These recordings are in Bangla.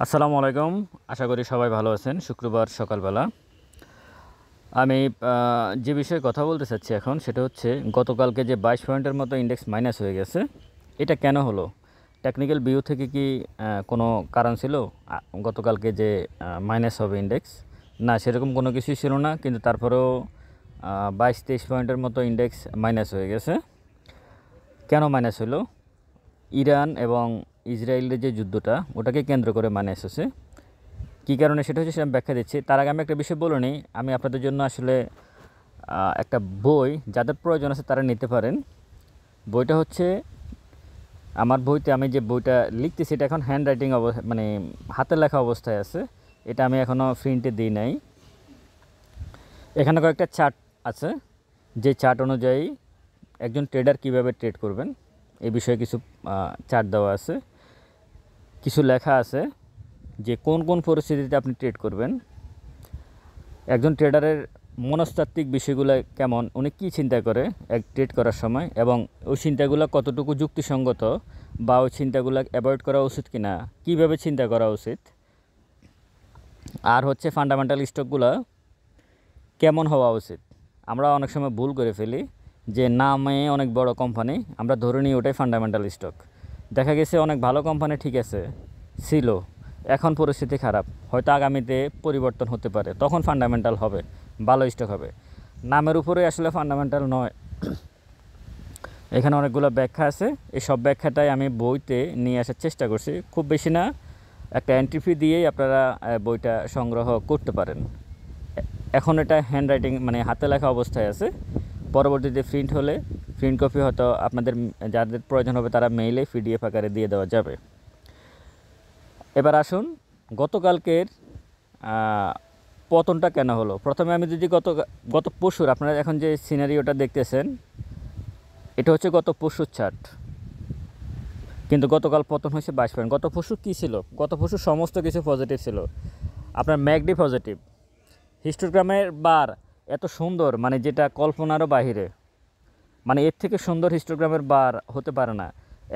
আসসালামু আলাইকুম। আশা করি সবাই ভালো আছেন। শুক্রবার সকালবেলা আমি যে বিষয়ে কথা বলতে চাচ্ছি এখন সেটা হচ্ছে গতকালকে যে 22 পয়েন্টের মতো ইন্ডেক্স মাইনাস হয়ে গেছে, এটা কেন হলো? টেকনিক্যাল ভিউ থেকে কি কোনো কারণ ছিল গতকালকে যে মাইনাস হবে ইন্ডেক্স? না, সেরকম কোনো কিছুই ছিল না, কিন্তু তারপরেও 22-23 পয়েন্টের মতো ইন্ডেক্স মাইনাস হয়ে গেছে। কেন মাইনাস হলো? ইরান এবং ইসরায়েলের যে যুদ্ধটা, ওটাকে কেন্দ্র করে মাইনাস হচ্ছে। কী কারণে সেটা হচ্ছে, সেটা আমি ব্যাখ্যা দিচ্ছি। তার আগে আমি একটা বিষয় বলে নিই। আমি আপনাদের জন্য আসলে একটা বই, যাদের প্রয়োজন আছে তারা নিতে পারেন। বইটা হচ্ছে আমার বইতে, আমি যে বইটা লিখতেছি এটা এখন হ্যান্ড রাইটিং মানে হাতে লেখা অবস্থায় আছে। এটা আমি এখনও প্রিন্টে দিই নাই। এখানে কয়েকটা চার্ট আছে, যে চার্ট অনুযায়ী একজন ট্রেডার কিভাবে ট্রেড করবেন এই বিষয়ে কিছু চার্ট দেওয়া আছে। কিছু লেখা আছে যে কোন কোন পরিস্থিতিতে আপনি ট্রেড করবেন, একজন ট্রেডারের মনস্তাত্ত্বিক বিষয়গুলো কেমন, উনি কী চিন্তা করে এক ট্রেড করার সময়, এবং ওই চিন্তাগুলো কতটুকু যুক্তিসঙ্গত, বা ওই চিন্তাগুলো অ্যাভয়েড করা উচিত কি না, কীভাবে চিন্তা করা উচিত। আর হচ্ছে ফান্ডামেন্টাল স্টকগুলো কেমন হওয়া উচিত। আমরা অনেক সময় ভুল করে ফেলি যে নামে অনেক বড় কোম্পানি আমরা ধরে নিই ওটাই ফান্ডামেন্টাল স্টক। দেখা গেছে অনেক ভালো কোম্পানি ঠিক আছে ছিল, এখন পরিস্থিতি খারাপ, হয়তো আগামীতে পরিবর্তন হতে পারে, তখন ফান্ডামেন্টাল হবে, ভালো স্টক হবে। নামের উপরে আসলে ফান্ডামেন্টাল নয়। এখানে অনেকগুলো ব্যাখ্যা আছে, এই সব ব্যাখ্যাটাই আমি বইতে নিয়ে আসার চেষ্টা করছি। খুব বেশি না, একটা এন্ট্রি ফি দিয়েই আপনারা বইটা সংগ্রহ করতে পারেন। এখন এটা হ্যান্ড রাইটিং মানে হাতে লেখা অবস্থায় আছে। পরবর্তীতে প্রিন্ট হলে প্রিন্ট কপি হয়তো আপনাদের যাদের প্রয়োজন হবে তারা মেইলে পিডিএফ আকারে দিয়ে দেওয়া যাবে। এবার আসুন গতকালকের পতনটা কেন হলো। প্রথমে আমি যদি গত পরশুর, আপনারা এখন যে সিনারিওটা দেখতেছেন এটা হচ্ছে গত পরশুর চার্ট, কিন্তু গতকাল পতন হয়েছে 22 পয়েন্ট। গত পরশু কী ছিল? গত পরশু সমস্ত কিছু পজিটিভ ছিল। আপনার ম্যাকডি পজিটিভ, হিস্টোগ্রামের বার এত সুন্দর, মানে যেটা কল্পনারও বাহিরে, মানে এর থেকে সুন্দর হিস্টোগ্রামের বার হতে পারে না।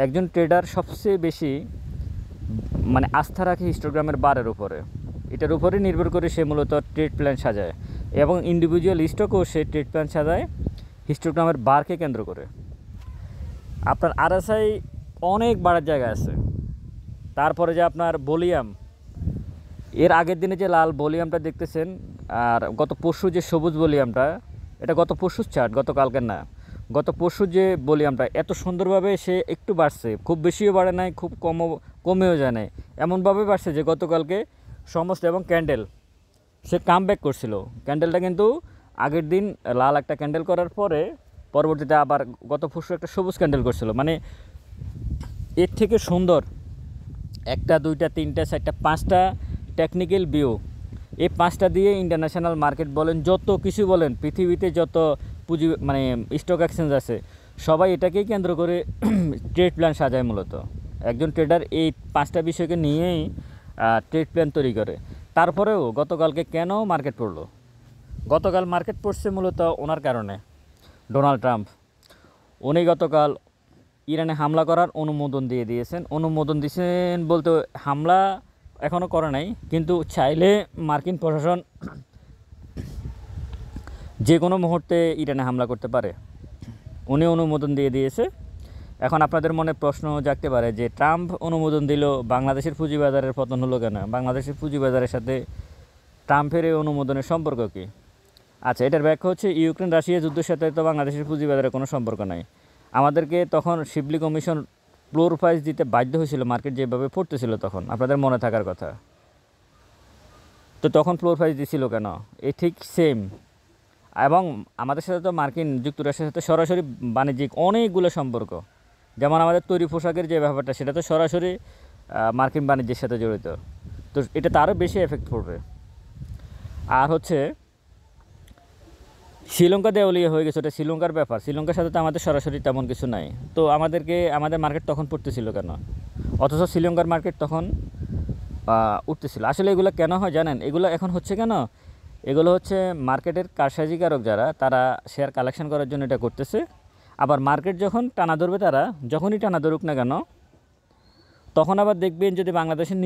একজন ট্রেডার সবচেয়ে বেশি মানে আস্থা রাখে হিস্টোগ্রামের বারের উপরে। এটার উপরে নির্ভর করে সে মূলত ট্রেড প্ল্যান সাজায়, এবং ইন্ডিভিজুয়াল স্টকও সে ট্রেড প্ল্যান সাজায় হিস্টোগ্রামের বারকে কেন্দ্র করে। আপনার আরএসআই অনেক বাড়ার জায়গা আছে। তারপরে যে আপনার ভলিউম, এর আগের দিনে যে লাল ভলিউমটা দেখতেছেন, আর গত পরশু যে সবুজ ভলিউমটা, এটা গত পরশুর চার্ট, গতকালকের না। গত পরশু যে ভলিউমটা এত সুন্দরভাবে সে একটু বাড়ছে, খুব বেশিও বাড়ে নাই, খুব কমেও যায় নাই, এমনভাবে বাড়ছে যে গতকালকে সমস্ত, এবং ক্যান্ডেল সে কামব্যাক করছিল। ক্যান্ডেলটা কিন্তু আগের দিন লাল একটা ক্যান্ডেল করার পরে পরবর্তীতে আবার গত পরশু একটা সবুজ ক্যান্ডেল করছিল। মানে এর থেকে সুন্দর একটা, দুইটা, তিনটা, চারটা, পাঁচটা টেকনিক্যাল ভিউ, এই পাঁচটা দিয়ে ইন্টারন্যাশনাল মার্কেট বলেন, যত কিছু বলেন, পৃথিবীতে যত পুঁজি মানে স্টক এক্সচেঞ্জ আছে, সবাই এটাকেই কেন্দ্র করে ট্রেড প্ল্যান সাজায়। মূলত একজন ট্রেডার এই পাঁচটা বিষয়কে নিয়েই ট্রেড প্ল্যান তৈরি করে। তারপরেও গতকালকে কেন মার্কেট পড়লো? গতকাল মার্কেট পড়ছে মূলত ওনার কারণে। ডোনাল্ড ট্রাম্প, উনি গতকাল ইরানে হামলা করার অনুমোদন দিয়ে দিয়েছেন। অনুমোদন দিয়েছেন বলতে হামলা এখনও করে নাই, কিন্তু চাইলে মার্কিন প্রশাসন যে কোনো মুহূর্তে ইরানে হামলা করতে পারে। উনি অনুমোদন দিয়ে দিয়েছে। এখন আপনাদের মনে প্রশ্ন জাগতে পারে যে ট্রাম্প অনুমোদন দিল, বাংলাদেশের পুঁজিবাজারের পতন হলো কেন? বাংলাদেশের পুঁজিবাজারের সাথে ট্রাম্পের এই অনুমোদনের সম্পর্ক কী? আচ্ছা, এটার ব্যাখ্যা হচ্ছে ইউক্রেন রাশিয়া যুদ্ধের সাথে তো বাংলাদেশের পুঁজিবাজারের কোনো সম্পর্ক নাই। আমাদেরকে তখন শিবলি কমিশন ফ্লোর প্রাইস দিতে বাধ্য হয়েছিল, মার্কেট যেভাবে পড়তেছিল তখন, আপনাদের মনে থাকার কথা। তো তখন ফ্লোর প্রাইস দিছিল কেন? এই ঠিক সেম। এবং আমাদের সাথে তো মার্কিন যুক্তরাষ্ট্রের সাথে সরাসরি বাণিজ্যিক অনেকগুলো সম্পর্ক, যেমন আমাদের তৈরি পোশাকের যে ব্যাপারটা, সেটা তো সরাসরি মার্কিন বাণিজ্যের সাথে জড়িত। তো এটা তো আরও বেশি এফেক্ট পড়বে। আর হচ্ছে শ্রীলঙ্কা দেওয়ালিয়া হয়ে গেছে, ওটা শ্রীলঙ্কার ব্যাপার। শ্রীলঙ্কার সাথে তো আমাদের সরাসরি তেমন কিছু নাই। তো আমাদের মার্কেট তখন পড়তেছিল কেন, অথচ শ্রীলঙ্কার মার্কেট তখন উঠতেছিল? আসলে এগুলো কেন হয় জানেন? এগুলো এখন হচ্ছে কেন? এগুলো হচ্ছে মার্কেটের কারসাজিকারক যারা, তারা শেয়ার কালেকশন করার জন্য এটা করতেছে। আবার মার্কেট যখন টানা ধরবে, তারা যখনই টানা ধরুক না কেন, তখন আবার দেখবেন যদি বাংলাদেশের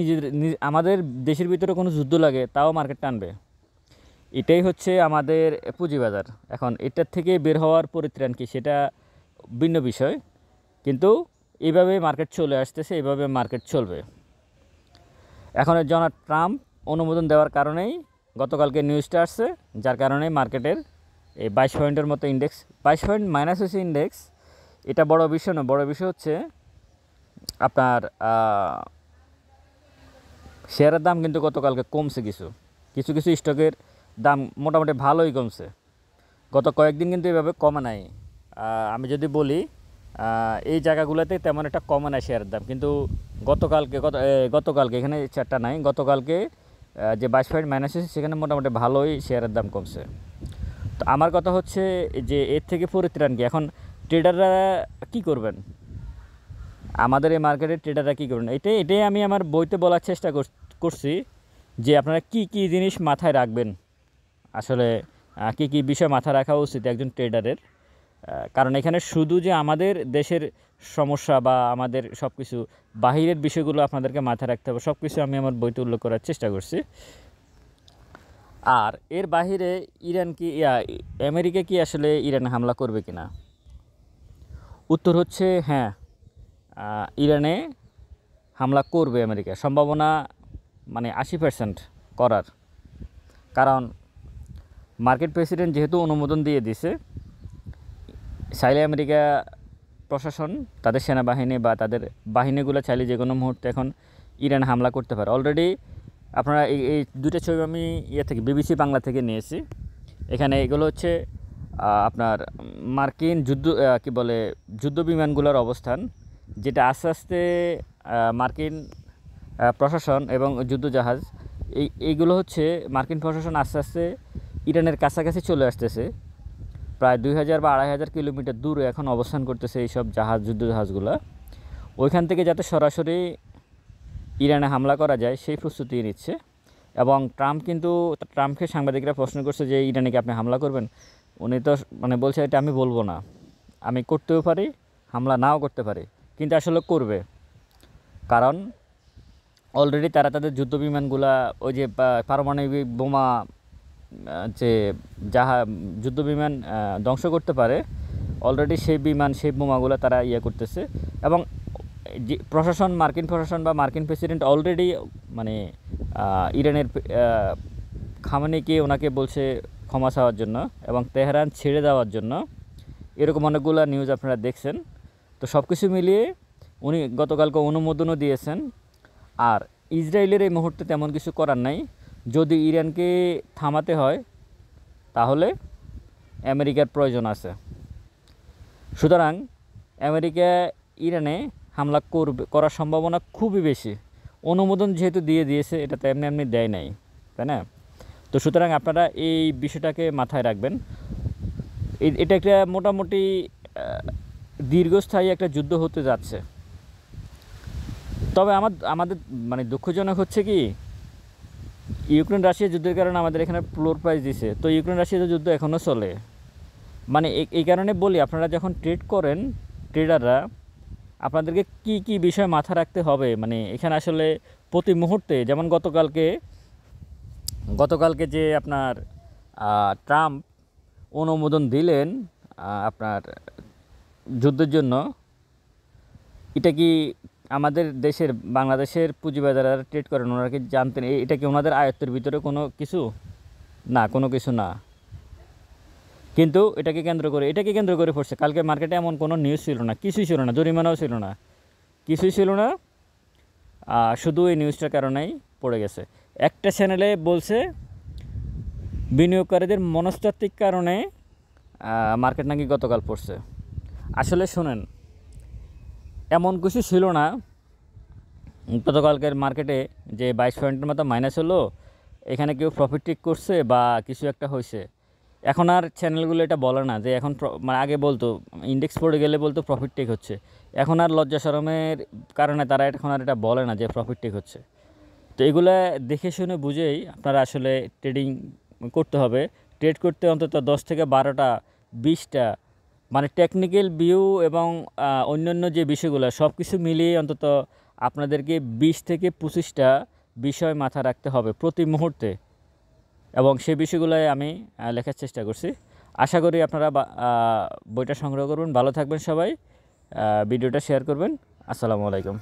আমাদের দেশের ভিতরে কোনো যুদ্ধ লাগে তাও মার্কেট টানবে। এটাই হচ্ছে আমাদের পুঁজিবাজার। এখন এটার থেকে বের হওয়ার পরিত্রাণ কি সেটা ভিন্ন বিষয়, কিন্তু এইভাবে মার্কেট চলে আসতেছে, এইভাবে মার্কেট চলবে। এখন ডোনাল্ড ট্রাম্প অনুমোদন দেওয়ার কারণেই গতকালকে নিউজটা আসছে, যার কারণে মার্কেটের এই 22 পয়েন্টের মতো ইন্ডেক্স, 22 পয়েন্ট মাইনাস হয়েছে ইন্ডেক্স। এটা বড় বিষয় না, বড় বিষয় হচ্ছে আপনার শেয়ারের দাম কিন্তু গতকালকে কমছে, কিছু কিছু কিছু স্টকের দাম মোটামুটি ভালোই কমছে। গত কয়েকদিন কিন্তু এভাবে কমে নাই। আমি যদি বলি এই জায়গাগুলোতে তেমন একটা কমে নাই শেয়ারের দাম, কিন্তু গতকালকে এখানে চারটা নাই, গতকালকে যে 22 পয়েন্ট মাইনাস হয়েছে সেখানে মোটামুটি ভালোই শেয়ারের দাম কমছে। তো আমার কথা হচ্ছে যে এর থেকে পরিত্রাণ কি? এখন ট্রেডাররা কি করবেন, আমাদের এই মার্কেটের ট্রেডাররা কী করবেন? এটাই আমি আমার বইতে বলার চেষ্টা করছি যে আপনারা কি কি জিনিস মাথায় রাখবেন, আসলে কি কি বিষয় মাথায় রাখা উচিত একজন ট্রেডারের। কারণ এখানে শুধু যে আমাদের দেশের সমস্যা বা আমাদের সব কিছু, বাহিরের বিষয়গুলো আপনাদেরকে মাথায় রাখতে হবে, সব কিছু আমি আমার বইতে উল্লেখ করার চেষ্টা করছি। আর এর বাহিরে ইরান কি আমেরিকা কি আসলে ইরানে হামলা করবে কিনা? উত্তর হচ্ছে হ্যাঁ, ইরানে হামলা করবে আমেরিকা, সম্ভাবনা মানে 80% করার। কারণ মার্কেট প্রেসিডেন্ট যেহেতু অনুমোদন দিয়ে দিছে, চাইলে আমেরিকা প্রশাসন তাদের সেনাবাহিনী বা তাদের বাহিনীগুলো চাইলে যে কোনো মুহূর্তে এখন ইরান হামলা করতে পারে। অলরেডি আপনারা এই দুটো ছবি আমি থেকে বিবিসি বাংলা থেকে নিয়েছি। এখানে এগুলো হচ্ছে আপনার মার্কিন যুদ্ধ বিমানগুলোর অবস্থান, যেটা আস্তে আস্তে মার্কিন প্রশাসন এবং যুদ্ধজাহাজ এইগুলো হচ্ছে মার্কিন প্রশাসন আস্তে আস্তে ইরানের কাছাকাছি চলে আসতেছে। প্রায় 2000 বা 2500 কিলোমিটার দূরে এখন অবস্থান করতেছে এইসব যুদ্ধজাহাজগুলো। ওইখান থেকে যাতে সরাসরি ইরানে হামলা করা যায় সেই প্রস্তুতি নিচ্ছে। এবং ট্রাম্পকে সাংবাদিকরা প্রশ্ন করছে যে ইরানে কি আপনি হামলা করবেন? উনি তো বলছে এটা আমি বলবো না, আমি করতেও পারি, হামলা নাও করতে পারি, কিন্তু আসলে করবে। কারণ অলরেডি তারা তাদের যুদ্ধবিমানগুলা ওই যে পারমাণবিক বোমা যে যুদ্ধবিমান ধ্বংস করতে পারে, অলরেডি সেই বোমাগুলো তারা করতেছে। এবং যে প্রশাসন, মার্কিন প্রশাসন বা মার্কিন প্রেসিডেন্ট অলরেডি ইরানের খামেনিকে ওনাকে বলছে ক্ষমা চাওয়ার জন্য এবং তেহরান ছেড়ে দেওয়ার জন্য, এরকম অনেকগুলো নিউজ আপনারা দেখছেন। তো সব কিছু মিলিয়ে উনি গতকালকে অনুমোদনও দিয়েছেন। আর ইসরায়েলের এই মুহূর্তে তেমন কিছু করার নাই। যদি ইরানকে থামাতে হয় তাহলে আমেরিকার প্রয়োজন আছে। সুতরাং আমেরিকা ইরানে হামলা করার সম্ভাবনা খুবই বেশি। অনুমোদন যেহেতু দিয়েছে, এটা তো এমনি দেয় নাই, তাই না? তো সুতরাং আপনারা এই বিষয়টাকে মাথায় রাখবেন। এটা একটা মোটামুটি দীর্ঘস্থায়ী একটা যুদ্ধ হতে যাচ্ছে। তবে আমাদের দুঃখজনক হচ্ছে কি, ইউক্রেন রাশিয়া যুদ্ধের কারণে আমাদের এখানে ফ্লোর প্রাইস দিছে, তো ইউক্রেন রাশিয়া যুদ্ধ এখনও চলে। এই কারণে বলি, আপনারা যখন ট্রেড করেন ট্রেডাররা, আপনাদেরকে কি কি বিষয় মাথা রাখতে হবে। এখানে আসলে প্রতি মুহূর্তে, যেমন গতকালকে যে আপনার ট্রাম্প অনুমোদন দিলেন আপনার যুদ্ধের জন্য, এটা কি আমাদের দেশের বাংলাদেশের পুঁজিবাজারে ট্রেড করেন ওনারা কি জানতেন এটা কি ওনাদের আয়ত্তের ভিতরে কোনো কিছু না? কোনো কিছু না। কিন্তু এটাকে কেন্দ্র করে পড়ছে। কালকে মার্কেটে এমন কোনো নিউজ ছিল না, কিছুই ছিল না, জরিমানাও ছিল না, কিছুই ছিল না। শুধু এই নিউজটার কারণেই পড়ে গেছে। একটা চ্যানেলে বলছে বিনিয়োগকারীদের মনস্তাত্ত্বিক কারণে মার্কেট নাকি গতকাল পড়ছে। আসলে শোনেন, এমন কিছু ছিল না। গতকালকের মার্কেটে যে 22 পয়েন্টের মতো মাইনাস হলো, এখানে কেউ প্রফিট টেক করছে বা কিছু একটা হয়েছে। এখন আর চ্যানেলগুলো এটা বলে না যে এখন আগে বলতো ইন্ডেক্স পড়ে গেলে বলতো প্রফিট টেক হচ্ছে। এখন আর লজ্জা শরমের কারণে তারা এখন আর এটা বলে না যে প্রফিট টেক হচ্ছে। তো এগুলো দেখে শুনে বুঝেই আপনারা আসলে ট্রেডিং করতে হবে। ট্রেড করতে অন্তত 10 থেকে 12টা 20টা টেকনিক্যাল ভিউ এবং অন্যান্য যে বিষয়গুলো সব কিছু মিলিয়ে অন্তত আপনাদেরকে 20 থেকে 25টা বিষয় মাথায় রাখতে হবে প্রতি মুহূর্তে, এবং সেই বিষয়গুলোই আমি লেখার চেষ্টা করছি। আশা করি আপনারা বইটা সংগ্রহ করবেন। ভালো থাকবেন সবাই, ভিডিওটা শেয়ার করবেন। আসসালামু আলাইকুম।